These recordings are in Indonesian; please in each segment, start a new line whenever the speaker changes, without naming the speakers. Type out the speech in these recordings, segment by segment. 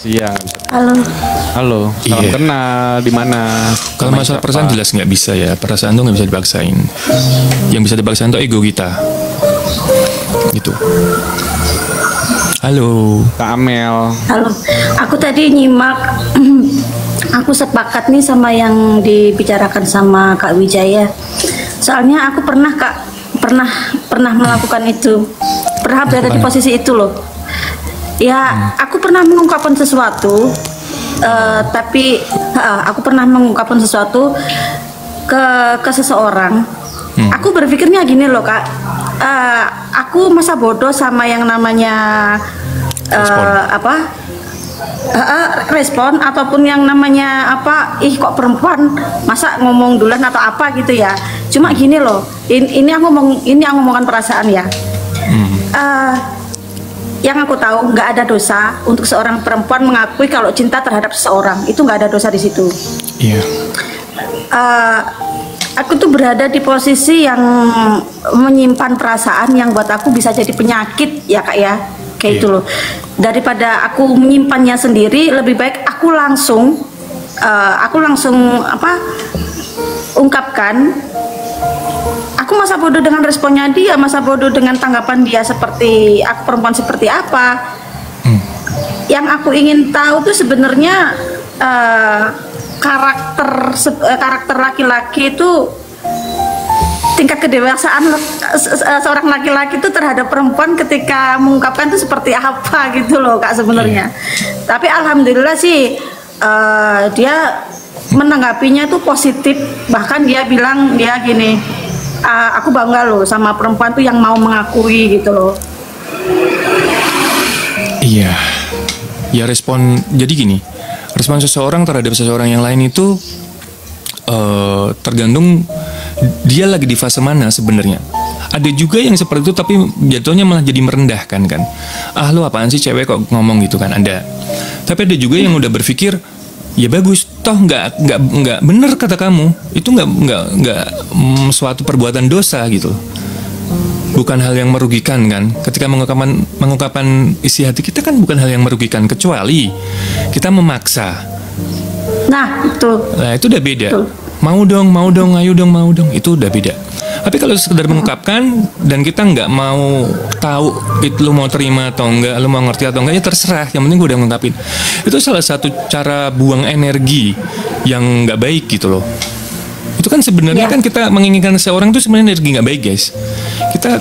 Iya.
Halo.
Halo. Salam
Iya.
kenal. Di mana?
Kalau
Namanya
masalah
siapa?
perasaan jelas nggak bisa ya. Perasaan tuh nggak bisa dipaksain. Yang bisa dipaksain tuh ego kita. Gitu. Halo.
Kak Amel.
Halo. Aku tadi nyimak. Aku sepakat nih sama yang dibicarakan sama Kak Wijaya. Soalnya aku pernah pernah melakukan itu. Pernah berada di posisi itu loh. Ya, aku pernah mengungkapkan sesuatu. Tapi aku pernah mengungkapkan sesuatu ke seseorang. Aku berpikirnya gini loh Kak. Aku masa bodoh sama yang namanya respon ataupun yang namanya kok perempuan masa ngomong duluan atau apa gitu ya. Cuma gini loh, ini aku ngomongkan perasaan ya. Yang aku tahu nggak ada dosa untuk seorang perempuan mengakui kalau cinta terhadap seseorang, itu nggak ada dosa di situ.
Iya.
Aku tuh berada di posisi yang menyimpan perasaan yang buat aku bisa jadi penyakit ya Kak ya, kayak itu loh. Daripada aku menyimpannya sendiri, lebih baik aku langsung ungkapkan. Aku masa bodoh dengan responnya dia, masa bodoh dengan tanggapan dia seperti aku perempuan seperti apa. Yang aku ingin tahu tuh sebenarnya karakter laki-laki itu, tingkat kedewasaan seorang laki-laki itu terhadap perempuan ketika mengungkapkan itu seperti apa gitu loh Kak sebenarnya. Tapi alhamdulillah sih dia menanggapinya itu positif. Bahkan dia bilang dia gini, aku bangga loh sama perempuan tuh yang mau mengakui gitu loh.
Iya. Ya respon, jadi gini, respon seseorang terhadap seseorang yang lain itu tergantung dia lagi di fase mana sebenarnya. Ada juga yang seperti itu tapi jatuhnya malah jadi merendahkan kan. Ah lu apaan sih cewek kok ngomong gitu kan, ada. Tapi ada juga yang udah berpikir ya bagus, toh nggak bener kata kamu, itu nggak suatu perbuatan dosa gitu. Bukan hal yang merugikan kan. Ketika mengungkapkan isi hati kita kan bukan hal yang merugikan, kecuali kita memaksa.
Nah itu
udah beda.
Betul.
Mau dong, ayo dong, mau dong, itu udah beda. Tapi kalau sekedar mengungkapkan dan kita nggak mau tahu itu lu mau terima atau enggak, lu mau ngerti atau enggak, ya terserah. Yang penting gue udah ngungkapin. Itu salah satu cara buang energi yang nggak baik gitu loh. Itu kan sebenarnya kan kita menginginkan seseorang itu sebenarnya energi nggak baik guys. Kita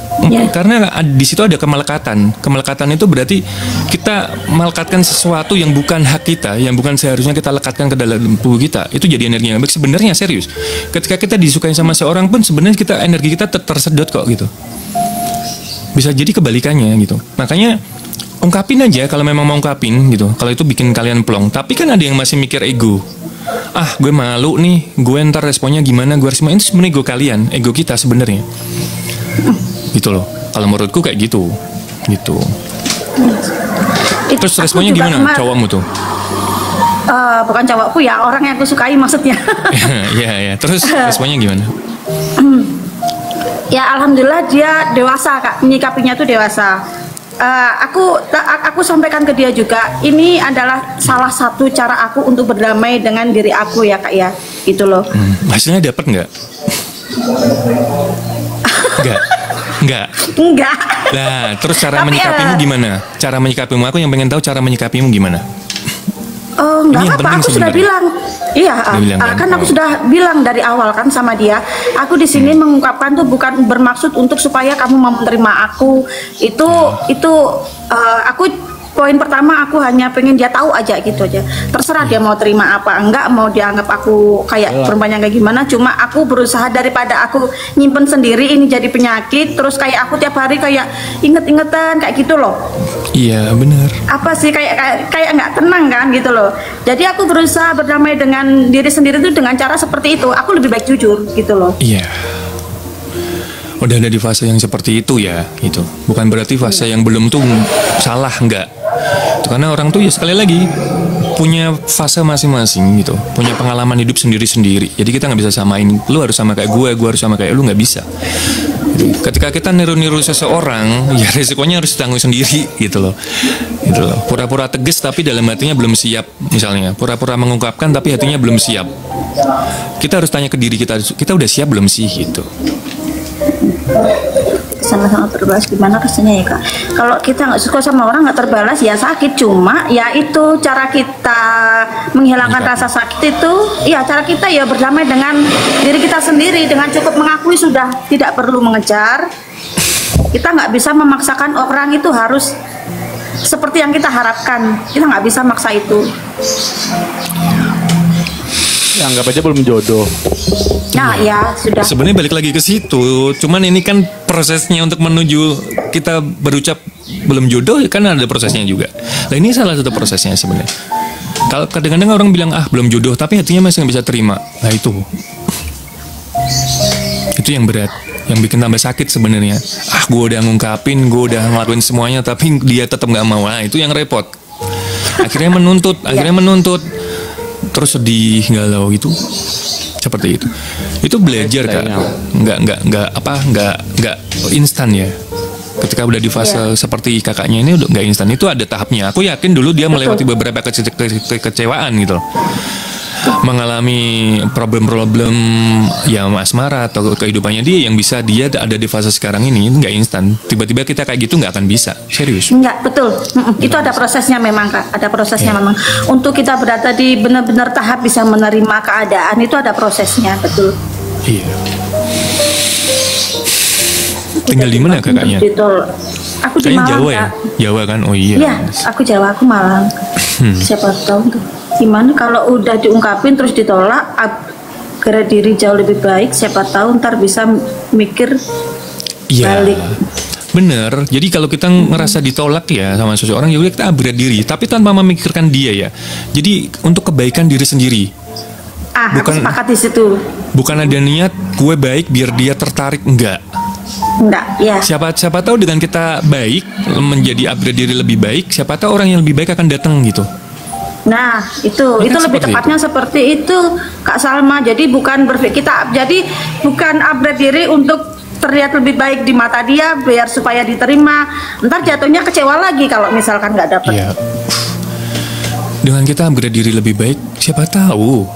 karena di situ ada kemelekatan. Kemelekatan itu berarti kita melekatkan sesuatu yang bukan hak kita, yang bukan seharusnya kita lekatkan ke dalam tubuh kita. Itu jadi energi yang baik sebenarnya, serius. Ketika kita disukai sama seorang pun sebenarnya energi kita tersedot kok gitu. Bisa jadi kebalikannya gitu. Makanya ungkapin aja kalau memang mau ungkapin gitu. Kalau itu bikin kalian plong. Tapi kan ada yang masih mikir ego. Ah gue malu nih, gue ntar responnya gimana, gue harus main. Itu sebenarnya ego kalian, ego kita sebenarnya gitu loh. Kalau menurutku kayak gitu. Terus responnya gimana cowokmu tuh?
Bukan cowokku ya, orang yang aku sukai maksudnya.
Ya. Terus responnya gimana?
Ya alhamdulillah dia dewasa Kak, menyikapinya tuh dewasa. Aku sampaikan ke dia juga, ini adalah salah satu cara aku untuk berdamai dengan diri aku ya Kak ya, gitu loh.
Hasilnya dapat nggak? Enggak. Nah, terus cara menyikapimu gimana? Cara menyikapimu, aku yang pengen tahu cara menyikapimu gimana?
Enggak apa-apa, aku sudah bilang. Iya, kan aku sudah bilang dari awal kan sama dia. Aku di sini mengungkapkan tuh bukan bermaksud untuk supaya kamu mau menerima aku. Aku poin pertama aku hanya pengen dia tahu aja gitu aja. Terserah dia mau terima apa enggak, mau dianggap aku kayak perempuan yang kayak gimana. Cuma aku berusaha daripada aku nyimpen sendiri ini jadi penyakit. Terus kayak aku tiap hari kayak inget-ingetan kayak gitu loh.
Iya benar.
Apa sih kayak nggak tenang kan gitu loh. Jadi aku berusaha berdamai dengan diri sendiri tuh dengan cara seperti itu. Aku lebih baik jujur gitu loh.
Iya. Udah ada di fase yang seperti itu ya, gitu. Bukan berarti fase yang belum tuh salah, enggak. Itu karena orang tuh ya sekali lagi punya fase masing-masing gitu, punya pengalaman hidup sendiri-sendiri. Jadi kita nggak bisa samain, lu harus sama kayak gue harus sama kayak lu, nggak bisa. Ketika kita niru-niru seseorang, ya resikonya harus ditanggung sendiri gitu loh. gitu loh. Pura-pura tegas tapi dalam hatinya belum siap, misalnya pura-pura mengungkapkan tapi hatinya belum siap. Kita harus tanya ke diri kita udah siap belum sih gitu.
Sama-sama terbalas gimana rasanya ya kak? Kalau kita nggak suka sama orang nggak terbalas ya sakit, cuma ya itu cara kita menghilangkan rasa sakit itu, ya cara kita ya berdamai dengan diri kita sendiri dengan cukup mengakui sudah tidak perlu mengejar. Kita nggak bisa memaksakan orang itu harus seperti yang kita harapkan, kita nggak bisa maksa itu.
Ya, anggap aja belum jodoh.
Nah ya sudah.
Sebenarnya balik lagi ke situ, cuman ini kan prosesnya untuk menuju kita berucap belum jodoh kan ada prosesnya juga. Nah ini salah satu prosesnya sebenarnya. Kalau kadang-kadang orang bilang belum jodoh tapi hatinya masih nggak bisa terima. Nah itu yang berat, yang bikin tambah sakit sebenarnya. Gue udah ngungkapin, gue udah ngelakuin semuanya tapi dia tetap nggak mau. Nah itu yang repot. Akhirnya menuntut, terus sedih, galau gitu. Seperti itu belajar kak, nggak instan ya. Ketika udah di fase seperti kakaknya ini udah nggak instan, itu ada tahapnya. Aku yakin dulu dia melewati beberapa kekecewaan gitu loh, mengalami problem-problem ya asmara atau kehidupannya dia yang bisa dia ada di fase sekarang ini nggak instan. Tiba-tiba kita kayak gitu nggak akan bisa, serius.
Nggak, betul. Itu ada prosesnya memang kak, ada prosesnya memang. Untuk kita berada di benar-benar tahap bisa menerima keadaan itu ada prosesnya, betul.
Iya. Tinggal di mana kakaknya?
Aku di Malang,
Jawa
kak.
Ya? Jawa kan? Oh iya.
Iya, aku Jawa, aku Malang. Siapa tahu tuh. Gimana kalau udah diungkapin terus ditolak, agar diri jauh lebih baik, siapa tahu ntar bisa mikir balik.
Bener. Jadi kalau kita ngerasa ditolak ya sama seseorang, ya udah kita upgrade diri, tapi tanpa memikirkan dia ya. Jadi untuk kebaikan diri sendiri.
Aku sepakat di situ.
Bukan ada niat gue baik biar dia tertarik, enggak,
ya.
Siapa tahu dengan kita baik menjadi upgrade diri lebih baik, siapa tahu orang yang lebih baik akan datang gitu.
Nah, itu lebih tepatnya seperti itu, Kak Salma. Jadi bukan upgrade diri untuk terlihat lebih baik di mata dia biar supaya diterima. Ntar jatuhnya kecewa lagi kalau misalkan nggak dapet.
Iya. Dengan kita upgrade diri lebih baik, siapa tahu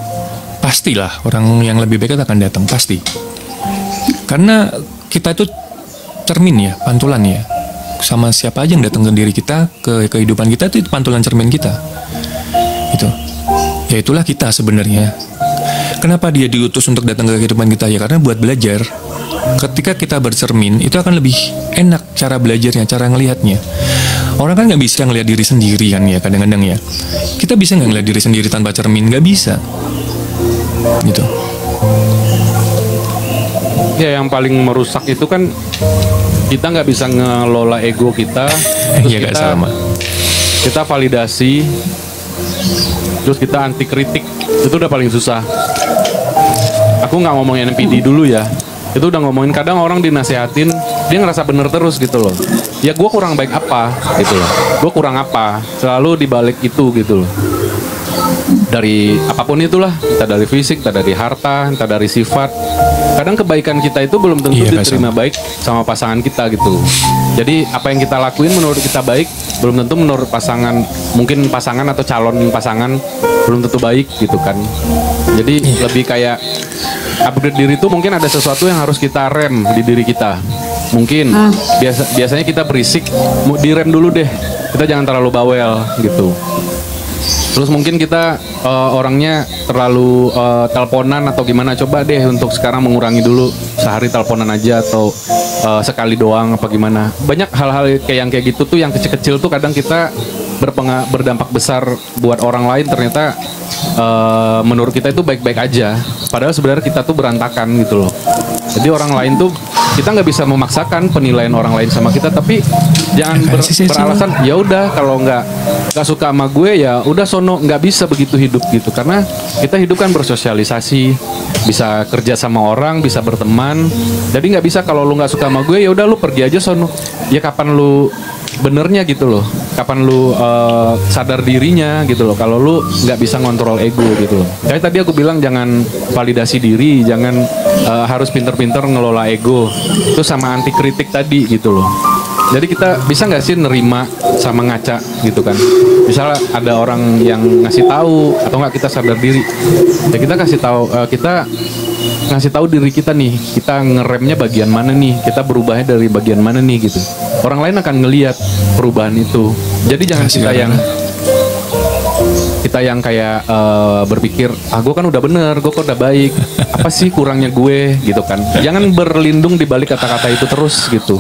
pastilah orang yang lebih baik akan datang, pasti. Karena kita itu cermin ya, pantulan ya. Sama siapa aja yang datang ke diri kita, ke kehidupan kita itu pantulan cermin kita. Gitu. Ya itulah kita sebenarnya. Kenapa dia diutus untuk datang ke kehidupan kita ya? Karena buat belajar. Ketika kita bercermin itu akan lebih enak cara belajarnya, cara ngelihatnya. Orang kan nggak bisa ngelihat diri sendiri kan ya kadang-kadang ya. Kita bisa nggak ngelihat diri sendiri tanpa cermin? Nggak bisa. Gitu.
Ya yang paling merusak itu kan kita nggak bisa ngelola ego kita. Terus
Iya,
kita validasi, terus kita anti kritik, itu udah paling susah. Aku nggak ngomongin NPD dulu ya, itu udah ngomongin kadang orang dinasehatin dia ngerasa bener terus gitu loh. Ya gue kurang baik apa gitu loh, gue kurang apa, selalu dibalik itu gitu loh. Dari apapun itulah, entah dari fisik, entah dari harta, entah dari sifat. Kadang kebaikan kita itu belum tentu diterima baik sama pasangan kita gitu. Jadi apa yang kita lakuin menurut kita baik, belum tentu menurut pasangan, mungkin pasangan atau calon pasangan belum tentu baik gitu kan. Jadi lebih kayak upgrade diri itu mungkin ada sesuatu yang harus kita rem di diri kita. Mungkin biasanya kita berisik, direm dulu deh. Kita jangan terlalu bawel gitu. Terus mungkin kita orangnya terlalu teleponan atau gimana, coba deh untuk sekarang mengurangi dulu, sehari teleponan aja atau sekali doang apa gimana. Banyak hal-hal kayak gitu tuh yang kecil-kecil tuh kadang kita berdampak besar buat orang lain, ternyata menurut kita itu baik-baik aja, padahal sebenarnya kita tuh berantakan gitu loh. Jadi orang lain tuh kita nggak bisa memaksakan penilaian orang lain sama kita, tapi jangan beralasan ya udah kalau nggak suka sama gue ya udah sono, nggak bisa begitu hidup gitu. Karena kita hidup kan bersosialisasi, bisa kerja sama orang, bisa berteman. Jadi nggak bisa kalau lu nggak suka sama gue ya udah lu pergi aja sono. Ya kapan lu benernya gitu loh, kapan lu sadar dirinya gitu loh, kalau lu nggak bisa ngontrol ego gitu loh. Kayak tadi aku bilang jangan validasi diri, jangan harus pinter-pinter ngelola ego, itu sama anti kritik tadi gitu loh. Jadi kita bisa nggak sih nerima sama ngaca gitu kan? Misalnya ada orang yang ngasih tahu atau nggak kita sadar diri, ya kita kasih tahu, kita ngasih tahu diri kita nih, kita ngeremnya bagian mana nih, kita berubahnya dari bagian mana nih gitu. Orang lain akan ngelihat perubahan itu. Jadi jangan kita yang kayak berpikir, gue kan udah bener, gue kan udah baik, apa sih kurangnya gue gitu kan. Jangan berlindung di balik kata-kata itu terus gitu.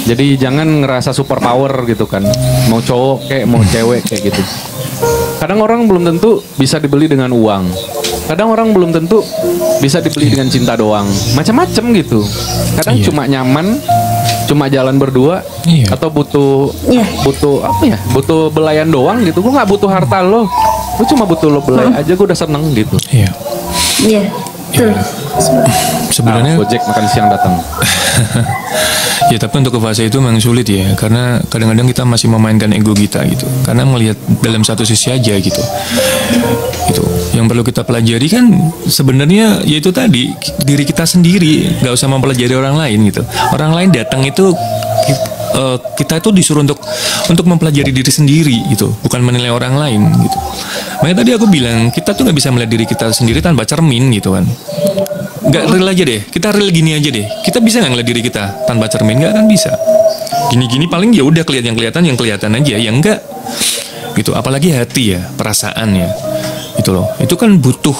Jadi jangan ngerasa super power gitu kan, mau cowok kayak mau cewek kayak gitu. Kadang orang belum tentu bisa dibeli dengan uang, kadang orang belum tentu bisa dibeli dengan cinta doang, macam-macam gitu. Kadang cuma nyaman, cuma jalan berdua, atau butuh apa ya, butuh belayan doang gitu. Gue nggak butuh harta lo cuma butuh lo belai aja, gue udah seneng gitu.
Iya. Tuh.
Sebenarnya
Gojek makan siang datang.
ya tapi untuk ke fase itu memang sulit ya, karena kadang-kadang kita masih memainkan ego kita gitu, karena melihat dalam satu sisi aja gitu. Itu yang perlu kita pelajari kan sebenarnya yaitu tadi diri kita sendiri, nggak usah mempelajari orang lain gitu. Orang lain datang itu kita itu disuruh untuk mempelajari diri sendiri gitu, bukan menilai orang lain gitu. Makanya tadi aku bilang kita tuh nggak bisa melihat diri kita sendiri tanpa cermin gitu kan. Nggak real aja deh, kita real gini aja deh. Kita bisa nggak ngeliat diri kita tanpa cermin? Nggak akan bisa. Gini-gini paling ya udah kelihatan aja, ya enggak gitu. Apalagi hati ya, perasaan ya, itu loh. Itu kan butuh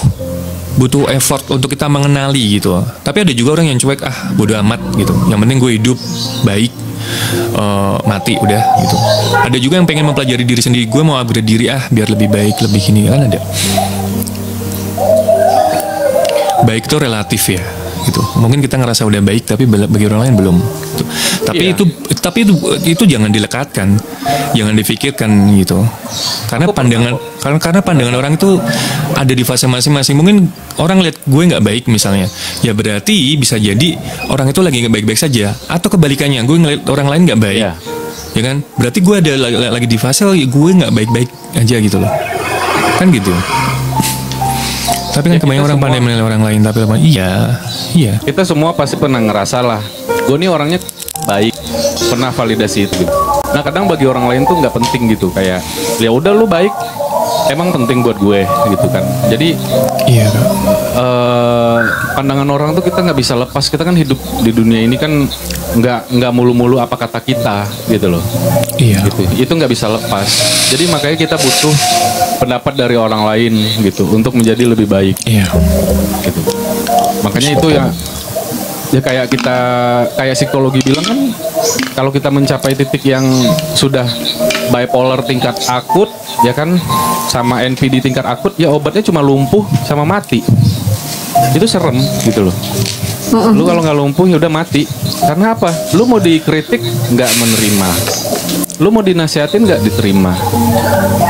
effort untuk kita mengenali gitu. Tapi ada juga orang yang cuek, bodo amat gitu. Yang penting gue hidup baik, mati udah gitu. Ada juga yang pengen mempelajari diri sendiri, gue mau upgrade diri biar lebih baik, lebih ini kan ada. Baik itu relatif ya gitu. Mungkin kita ngerasa udah baik tapi bagi orang lain belum gitu. Tapi itu jangan dilekatkan, jangan difikirkan gitu. Karena pandangan orang itu ada di fase masing-masing. Mungkin orang lihat gue nggak baik misalnya, ya berarti bisa jadi orang itu lagi nggak baik-baik saja, atau kebalikannya, gue ngeliat orang lain nggak baik, ya kan? Berarti gue ada lagi di fase gue nggak baik-baik aja gitu loh, kan gitu. Tapi kan kebanyakan orang pandai menilai orang lain, tapi iya.
Kita semua pasti pernah ngerasa lah, gue nih orangnya baik, pernah validasi itu. Nah kadang bagi orang lain tuh nggak penting gitu, kayak ya udah lu baik, emang penting buat gue gitu kan. Jadi pandangan orang tuh kita nggak bisa lepas. Kita kan hidup di dunia ini kan nggak mulu-mulu apa kata kita gitu loh. Gitu. Itu nggak bisa lepas. Jadi makanya kita butuh pendapat dari orang lain gitu untuk menjadi lebih baik. Gitu. Makanya itu ya kayak psikologi bilang kan, kalau kita mencapai titik yang sudah bipolar tingkat akut ya kan, sama NPD tingkat akut, ya obatnya cuma lumpuh sama mati. Itu serem gitu loh. Lu kalau nggak lumpuh ya udah mati. Karena apa? Lu mau dikritik nggak menerima, lu mau dinasihatin nggak diterima.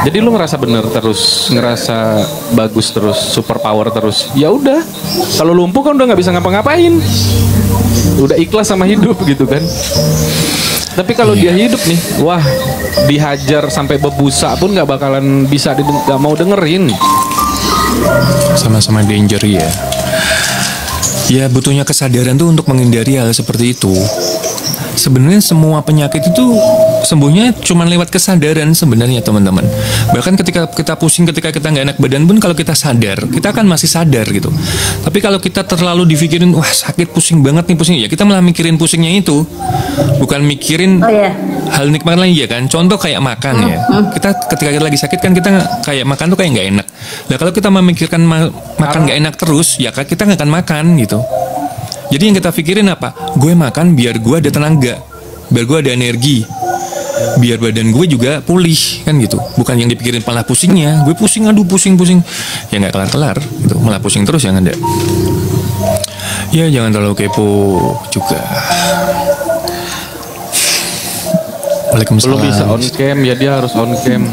Jadi lu ngerasa bener terus, ngerasa bagus terus, super power terus. Ya udah, kalau lumpuh kan udah nggak bisa ngapa-ngapain, udah ikhlas sama hidup gitu kan. Tapi kalau dia hidup nih, wah, dihajar sampai bebusa pun nggak bakalan bisa, nggak mau dengerin.
Sama-sama danger ya. Ya butuhnya kesadaran tuh untuk menghindari hal seperti itu. Sebenarnya semua penyakit itu sembuhnya cuma lewat kesadaran sebenarnya teman-teman. Bahkan ketika kita pusing, ketika kita nggak enak badan pun, kalau kita sadar, kita kan masih sadar gitu. Tapi kalau kita terlalu dipikirin, wah sakit, pusing banget nih, pusing, ya kita malah mikirin pusingnya itu, bukan mikirin hal nikmat lain ya kan. Contoh kayak makan ya. Kita ketika kita lagi sakit kan kita kayak makan tuh kayak nggak enak. Nah kalau kita memikirkan makan nggak enak terus, ya kita nggak akan makan gitu. Jadi yang kita pikirin apa? Gue makan biar gue ada tenaga, biar gue ada energi, biar badan gue juga pulih kan gitu. Bukan yang dipikirin malah pusingnya. Gue pusing, aduh pusing, ya nggak kelar-kelar gitu, malah pusing terus yang ada. Ya jangan terlalu kepo juga. Waalaikumsalam.
Belum bisa on cam, ya dia harus on cam.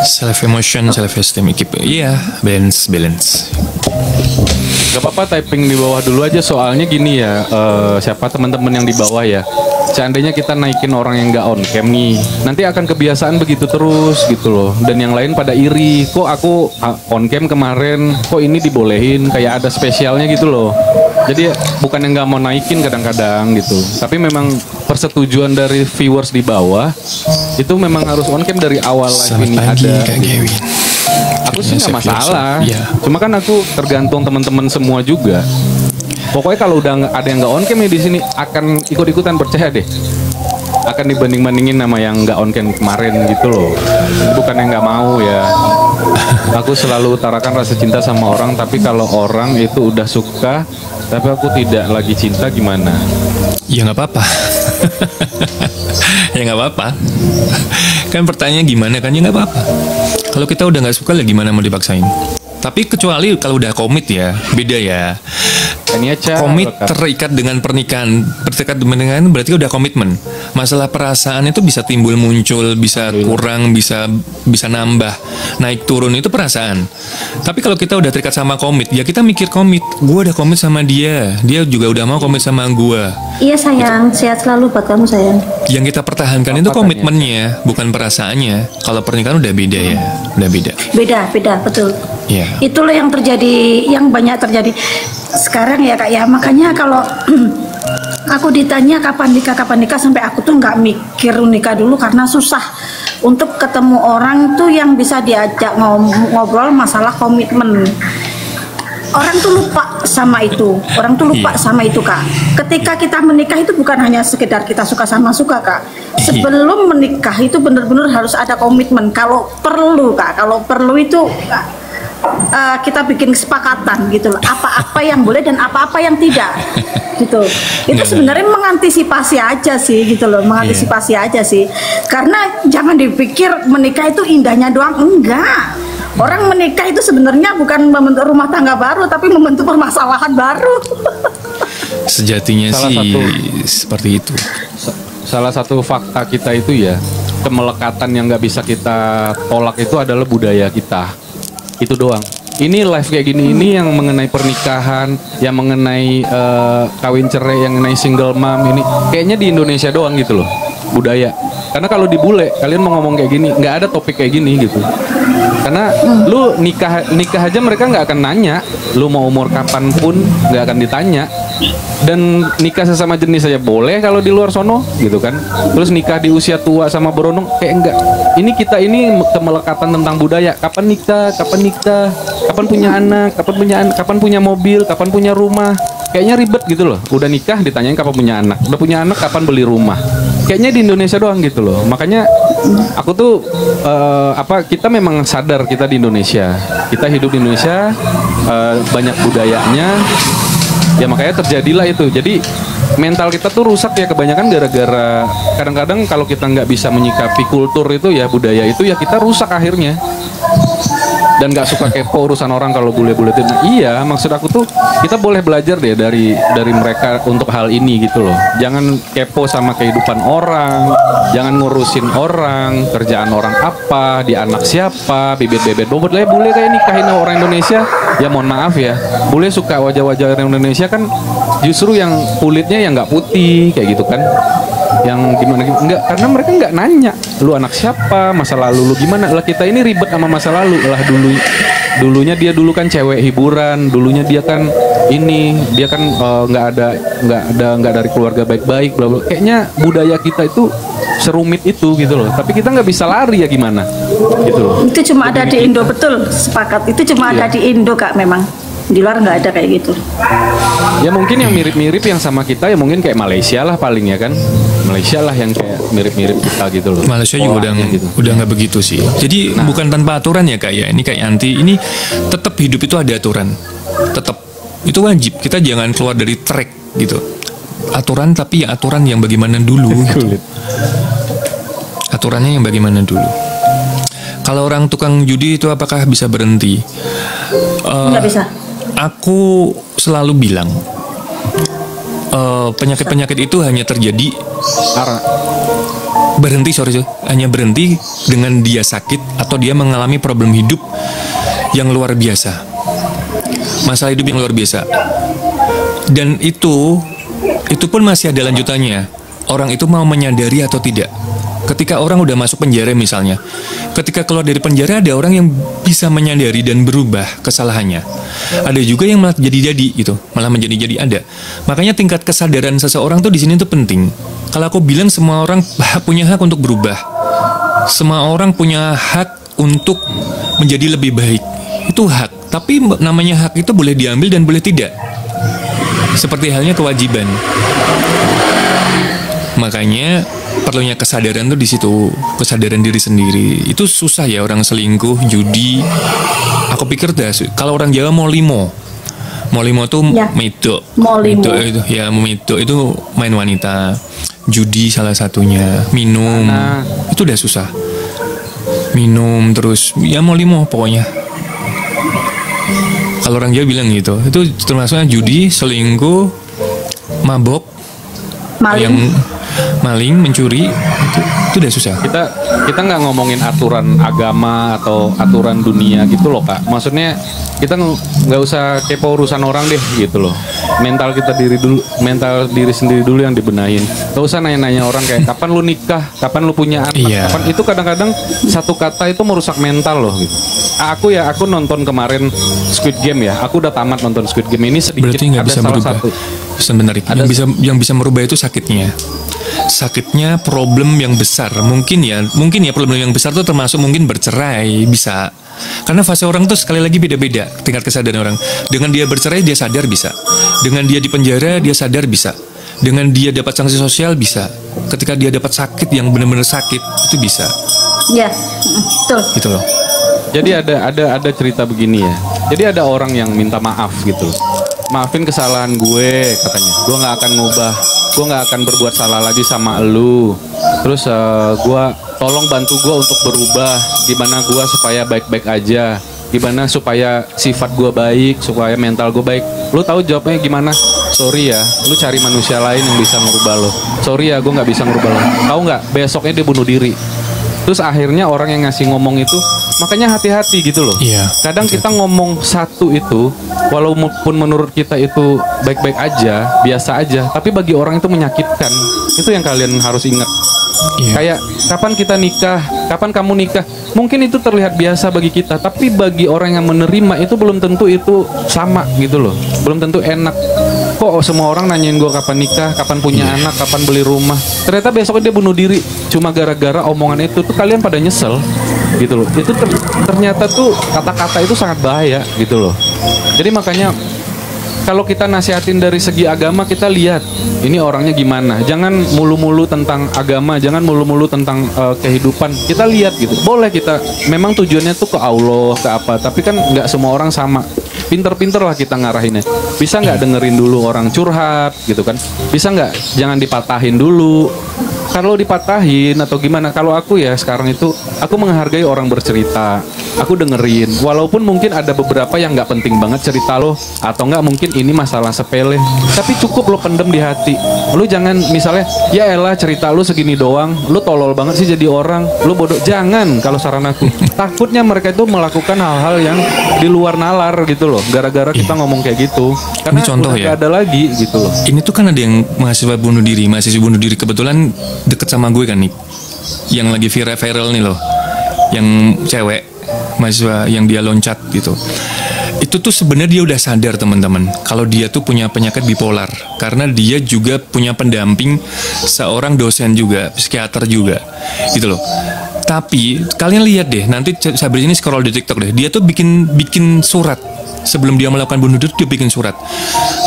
Self emotion, self esteem, keep, balance.
Gak apa-apa typing di bawah dulu aja, soalnya gini ya, siapa teman-teman yang di bawah ya, seandainya kita naikin orang yang gak on cam nih, nanti akan kebiasaan begitu terus gitu loh. Dan yang lain pada iri, kok aku on cam kemarin, kok ini dibolehin, kayak ada spesialnya gitu loh. Jadi bukan yang gak mau naikin kadang-kadang gitu, tapi memang persetujuan dari viewers di bawah itu memang harus on cam dari awal live
Selamat
ini
pagi
ada.
Kak Kevin.
Aku sih nggak masalah.
Iya.
Cuma kan aku tergantung teman-teman semua juga. Pokoknya kalau udah ada yang nggak on cam nih di sini akan ikut-ikutan, percaya deh. Akan dibanding-bandingin sama yang nggak on cam kemarin gitu loh. Bukan yang nggak mau ya. Aku selalu utarakan rasa cinta sama orang, tapi kalau orang itu udah suka, tapi aku tidak lagi cinta gimana?
Ya nggak apa-apa. Ya nggak apa-apa. Kan pertanyaannya gimana kan, ya nggak apa-apa. Kalau kita udah nggak suka, lah gimana mau dipaksain? Tapi kecuali kalau udah komit ya, beda ya.
Ini aja
Komit terikat dengan pernikahan, terikat dengan berarti udah komitmen. Masalah perasaan itu bisa timbul muncul, bisa kurang, bisa nambah, naik turun, itu perasaan. Tapi kalau kita udah terikat sama komit, ya kita mikir komit. Gue udah komit sama dia, dia juga udah mau komit sama gue.
Iya sayang, sehat selalu buat kamu sayang.
Yang kita pertahankan itu komitmennya, bukan perasaannya. Kalau pernikahan udah beda ya, udah beda.
Beda, betul.
Ya.
Itulah yang terjadi, yang banyak terjadi sekarang ya Kak ya. Makanya kalau aku ditanya kapan nikah sampai aku tuh nggak mikir nikah dulu karena susah untuk ketemu orang tuh yang bisa diajak ngobrol masalah komitmen. Orang tuh lupa sama itu, sama itu Kak. Ketika kita menikah itu bukan hanya sekedar kita suka sama suka Kak. Sebelum menikah itu benar-benar harus ada komitmen. Kalau perlu Kak, kalau perlu itu kita bikin kesepakatan gitu loh, apa-apa yang boleh dan apa-apa yang tidak gitu. Itu sebenarnya mengantisipasi aja sih gitu loh, mengantisipasi aja sih. Karena jangan dipikir menikah itu indahnya doang, enggak. Orang menikah itu sebenarnya bukan membentuk rumah tangga baru, tapi membentuk permasalahan baru.
Sejatinya seperti itu.
Salah satu fakta kita itu ya, kemelekatan yang nggak bisa kita tolak itu adalah budaya kita. Itu doang. Ini live kayak gini ini yang mengenai pernikahan, yang mengenai kawin cerai, yang mengenai single mom ini kayaknya di Indonesia doang gitu loh, budaya. Karena kalau di bule kalian mau ngomong kayak gini, nggak ada topik kayak gini gitu. Karena lu nikah aja mereka nggak akan nanya, lu mau umur kapan pun nggak akan ditanya. Dan nikah sesama jenis saja boleh kalau di luar sono gitu kan. Terus nikah di usia tua sama berondong kayak enggak. Ini kita ini kemelekatan tentang budaya. Kapan nikah, kapan punya anak, kapan punya mobil, kapan punya rumah. Kayaknya ribet gitu loh. Udah nikah ditanyain kapan punya anak. Udah punya anak kapan beli rumah. Kayaknya di Indonesia doang gitu loh. Makanya aku tuh kita memang sadar kita di Indonesia. Kita hidup di Indonesia, banyak budayanya. Ya makanya terjadilah itu. Jadi mental kita tuh rusak ya kebanyakan gara-gara kadang-kadang kalau kita nggak bisa menyikapi kultur itu ya, budaya itu ya, kita rusak akhirnya. Dan nggak suka kepo urusan orang kalau bule-bule itu. Iya, maksud aku tuh kita boleh belajar deh dari mereka untuk hal ini gitu loh. Jangan kepo sama kehidupan orang, jangan ngurusin orang, kerjaan orang apa, dia anak siapa, bibit-bibit bobot lah. Bule kayak nikahin orang Indonesia, ya mohon maaf ya, bule suka wajah-wajah orang Indonesia kan justru yang kulitnya yang nggak putih kayak gitu kan. Yang gimana enggak, karena mereka nggak nanya lu anak siapa, masa lalu lu gimana. Lah kita ini ribet sama masa lalu lah. Dulunya dia dulu kan cewek hiburan, dulunya dia kan nggak dari keluarga baik-baik, bla bla. Kayaknya budaya kita itu serumit itu gitu loh. Tapi kita nggak bisa lari ya gimana gitu loh.
Itu cuma ada di Indo, betul, sepakat. Itu cuma ada di Indo Kak, memang di luar nggak ada kayak gitu.
Ya mungkin yang mirip-mirip yang sama kita ya mungkin kayak Malaysia lah paling ya kan. Malaysia lah yang kayak mirip-mirip kita gitu loh.
Malaysia juga udah nggak begitu sih. Jadi bukan tanpa aturan ya Kak ya. Ini kayak anti, ini tetap hidup itu ada aturan. Tetap itu wajib. Kita jangan keluar dari track gitu. Aturan tapi ya aturan yang bagaimana dulu gitu. Aturannya yang bagaimana dulu. Kalau orang tukang judi itu apakah bisa berhenti?
Nggak bisa.
Aku selalu bilang penyakit-penyakit itu hanya terjadi hanya berhenti dengan dia sakit atau dia mengalami problem hidup yang luar biasa, masalah hidup yang luar biasa. Dan itu pun masih ada lanjutannya. Orang itu mau menyadari atau tidak. Ketika orang udah masuk penjara misalnya, ketika keluar dari penjara ada orang yang bisa menyadari dan berubah kesalahannya. Ada juga yang malah jadi-jadi gitu, malah menjadi-jadi ada. Makanya tingkat kesadaran seseorang tuh di sini tuh penting. Kalau aku bilang semua orang punya hak untuk berubah, semua orang punya hak untuk menjadi lebih baik. Itu hak, tapi namanya hak itu boleh diambil dan boleh tidak. Seperti halnya kewajiban. Makanya perlunya kesadaran tuh di situ, kesadaran diri sendiri. Itu susah ya orang selingkuh, judi. Aku pikir dah kalau orang Jawa mau limo tuh
Ya.
medok.
Molimo.
Medok itu ya, medok itu main wanita. Judi salah satunya, minum. Itu udah susah. Minum terus ya mau limo pokoknya. Kalau orang Jawa bilang gitu. Itu termasuknya judi, selingkuh, mabok,
Maling.
maling, mencuri, itu udah susah.
Kita nggak ngomongin aturan agama atau aturan dunia gitu loh Kak. Maksudnya kita nggak usah kepo urusan orang deh gitu loh. Mental diri sendiri dulu yang dibenahin. Gak usah nanya-nanya orang kayak kapan lu nikah, kapan lu punya anak,
Iya.
kapan itu kadang-kadang satu kata itu merusak mental loh gitu. Aku nonton kemarin Squid Game ya. Aku udah tamat nonton Squid Game ini sedikit
Berarti nggak
ada
bisa
salah
merubah.
satu.
Sebentar, yang bisa merubah itu sakitnya problem yang besar. Mungkin ya problem yang besar itu termasuk mungkin bercerai, bisa. Karena fase orang tuh sekali lagi beda-beda tingkat kesadaran orang. Dengan dia bercerai dia sadar bisa. Dengan dia di penjara dia sadar bisa. Dengan dia dapat sanksi sosial bisa. Ketika dia dapat sakit yang benar-benar sakit itu bisa.
Ya, betul.
Gitu loh.
Jadi ada cerita begini ya. Jadi ada orang yang minta maaf gitu. Maafin kesalahan gue katanya. Gue nggak akan ngubah. Gue nggak akan berbuat salah lagi sama elu. Terus gue tolong bantu gue untuk berubah. Gimana gue supaya baik-baik aja. Gimana supaya sifat gue baik, supaya mental gue baik. Lu tahu jawabnya gimana? Sorry ya, lu cari manusia lain yang bisa ngerubah lo. Sorry ya, gue nggak bisa ngerubah lo. Tahu nggak? Besoknya dia bunuh diri. Terus akhirnya orang yang ngasih ngomong itu, makanya hati-hati gitu loh.
Iya.
Kadang kita ngomong satu itu, walaupun menurut kita itu baik-baik aja, biasa aja, tapi bagi orang itu menyakitkan. Itu yang kalian harus ingat.
Iya.
Kayak kapan kita nikah, kapan kamu nikah, mungkin itu terlihat biasa bagi kita, tapi bagi orang yang menerima itu belum tentu itu sama gitu loh. Belum tentu enak. Kok semua orang nanyain gue kapan nikah, kapan punya anak, kapan beli rumah. Ternyata besoknya dia bunuh diri cuma gara-gara omongan itu. Tuh kalian pada nyesel gitu loh. Itu ternyata tuh kata-kata itu sangat bahaya gitu loh. Jadi makanya kalau kita nasihatin dari segi agama, kita lihat ini orangnya gimana. Jangan mulu-mulu tentang agama, jangan mulu-mulu tentang kehidupan. Kita lihat gitu. Boleh kita, memang tujuannya tuh ke Allah, ke apa. Tapi kan nggak semua orang sama. Pinter-pinter lah kita ngarahinnya. Bisa nggak dengerin dulu orang curhat gitu kan? Bisa nggak jangan dipatahin dulu. Kalau dipatahin atau gimana, kalau aku ya sekarang itu aku menghargai orang bercerita, aku dengerin, walaupun mungkin ada beberapa yang nggak penting banget cerita lo, atau nggak mungkin ini masalah sepele, tapi cukup lo pendem di hati. Lo jangan misalnya ya elah cerita lo segini doang, lo tolol banget sih jadi orang, lo bodoh. Jangan, kalau saran aku. Takutnya mereka itu melakukan hal-hal yang di luar nalar gitu loh, gara-gara kita ngomong kayak gitu. Karena
contoh
udah
ya.
nggak ada lagi gitu loh.
Ini tuh kan ada yang mahasiswa bunuh diri kebetulan deket sama gue kan nih, yang lagi viral nih loh, yang cewek mahasiswa yang dia loncat gitu. Itu tuh sebenarnya dia udah sadar teman-teman kalau dia tuh punya penyakit bipolar, karena dia juga punya pendamping seorang dosen juga, psikiater juga gitu loh. Tapi kalian lihat deh, nanti Sabri ini scroll di TikTok deh, dia tuh bikin surat sebelum dia melakukan bunuh diri. Dia bikin surat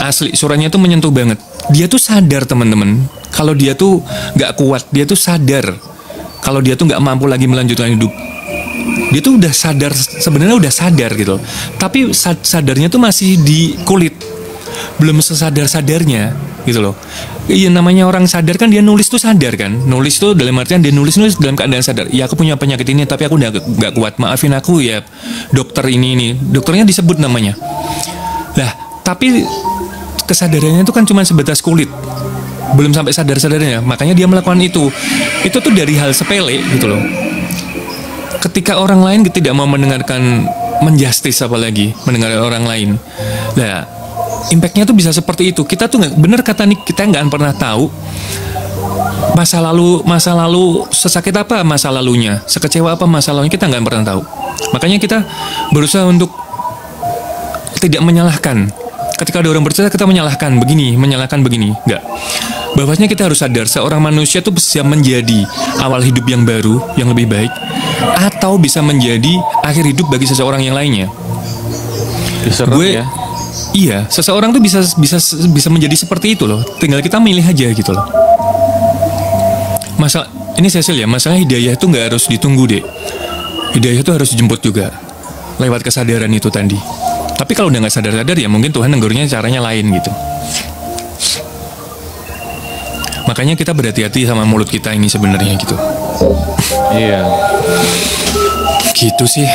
asli, suratnya tuh menyentuh banget. Dia tuh sadar teman-teman kalau dia tuh nggak kuat, dia tuh sadar kalau dia tuh nggak mampu lagi melanjutkan hidup. Dia tuh udah sadar, sebenarnya udah sadar gitu, tapi sadarnya tuh masih di kulit, belum sesadar-sadarnya gitu loh. Iya, namanya orang sadar kan dia nulis tuh sadar kan, nulis tuh dalam artian dia nulis dalam keadaan sadar. Ya aku punya penyakit ini tapi aku udah nggak kuat, maafin aku ya dokter ini, dokternya disebut namanya. Lah tapi kesadarannya itu kan cuma sebatas kulit, belum sampai sadar-sadarnya, makanya dia melakukan itu tuh dari hal sepele gitu loh. Ketika orang lain tidak mau mendengarkan, menjustis apalagi mendengarkan orang lain, nah impactnya tuh bisa seperti itu. Kita tuh nggak bener kata Nick, kita nggak pernah tahu masa lalu sesakit apa masa lalunya, sekecewa apa masa lalunya, kita nggak pernah tahu. Makanya kita berusaha untuk tidak menyalahkan. Ketika ada orang bercerita kita menyalahkan begini, nggak. Bahwasanya kita harus sadar seorang manusia itu bisa menjadi awal hidup yang baru, yang lebih baik, atau bisa menjadi akhir hidup bagi seseorang yang lainnya. Iya, seseorang tuh bisa menjadi seperti itu loh. Tinggal kita milih aja gitu loh. Ini Cecil ya, masalah hidayah itu nggak harus ditunggu deh. Hidayah itu harus dijemput juga lewat kesadaran itu tadi. Tapi kalau udah nggak sadar-sadar ya mungkin Tuhan nenggurnya caranya lain gitu. Makanya kita berhati-hati sama mulut kita ini sebenarnya gitu.
Iya.
Gitu sih.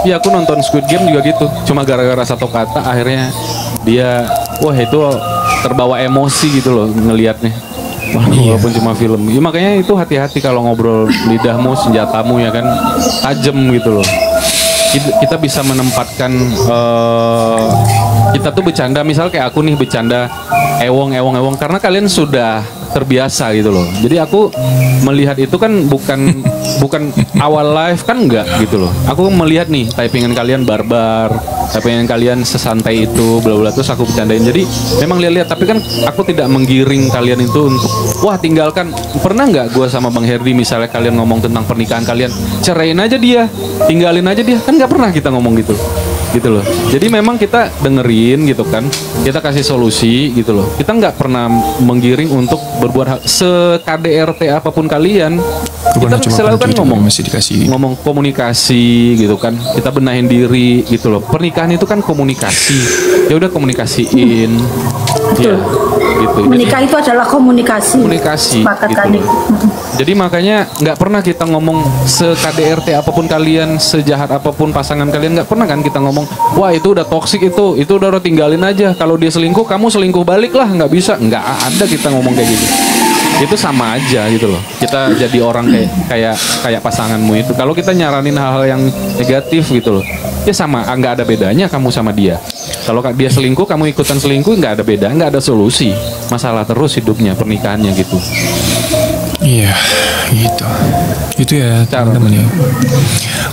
Ya aku nonton Squid Game juga gitu. Cuma gara-gara satu kata akhirnya dia itu terbawa emosi gitu loh ngelihatnya. Walaupun cuma film. Ya, makanya itu hati-hati kalau ngobrol, lidahmu senjatamu ya kan, tajam gitu loh. Kita bisa menempatkan kita tuh bercanda, misal kayak aku nih bercanda ewong karena kalian sudah terbiasa gitu loh. Jadi aku melihat itu kan bukan awal live kan enggak gitu loh. Aku melihat nih typingan kalian barbar, typingan kalian sesantai itu bla bla, terus aku bercandain. Jadi memang lihat tapi kan aku tidak menggiring kalian itu untuk wah tinggalkan. Pernah nggak gue sama Bang Herdi misalnya kalian ngomong tentang pernikahan kalian, ceraiin aja dia, tinggalin aja dia, kan nggak pernah kita ngomong gitu loh. Jadi memang kita dengerin gitu kan, kita kasih solusi gitu loh. Kita nggak pernah menggiring untuk berbuat se-KDRT apapun kalian. Kita selalu kan ngomong komunikasi gitu kan. Kita benahin diri gitu loh. Pernikahan itu kan komunikasi. Ya udah komunikasiin.
Betul.
Ya, gitu.
Menikah itu adalah komunikasi. Sepakat
gitu
kali.
Jadi makanya nggak pernah kita ngomong se-KDRT apapun kalian, sejahat apapun pasangan kalian, nggak pernah kan kita ngomong wah itu udah toksik, itu udah tinggalin aja, kalau dia selingkuh kamu selingkuh balik lah, nggak bisa, nggak ada kita ngomong kayak gitu. Itu sama aja gitu loh, kita jadi orang kayak pasanganmu itu. Kalau kita nyaranin hal-hal yang negatif gitu loh, ya sama, nggak ada bedanya kamu sama dia. Kalau dia selingkuh kamu ikutan selingkuh, nggak ada beda, nggak ada solusi, masalah terus hidupnya, pernikahannya gitu.
Iya, gitu. Itu ya teman-teman ya.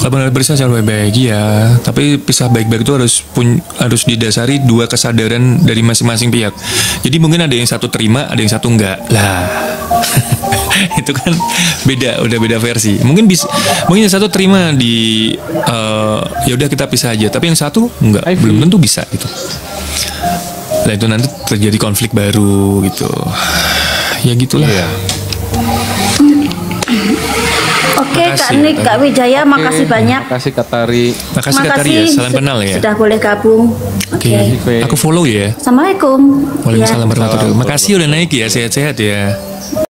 Kalau benar berusaha secara baik-baik ya, tapi pisah baik-baik itu harus didasari dua kesadaran dari masing-masing pihak. Jadi mungkin ada yang satu terima, ada yang satu enggak. Lah. Itu kan udah beda versi. Mungkin yang satu terima ya udah kita pisah aja, tapi yang satu enggak, belum tentu bisa gitu. Nah itu nanti terjadi konflik baru gitu. Ya gitulah. Iya.
Oke, Kak Nik, Kak Wijaya, makasih banyak.
Makasih Kak Tari.
Makasih Kak Tari ya, salam kenal ya.
Sudah boleh gabung.
Oke. Aku follow ya.
Assalamualaikum.
Waalaikumsalam warahmatullahi wabarakatuh. Makasih udah naik ya, sehat-sehat ya.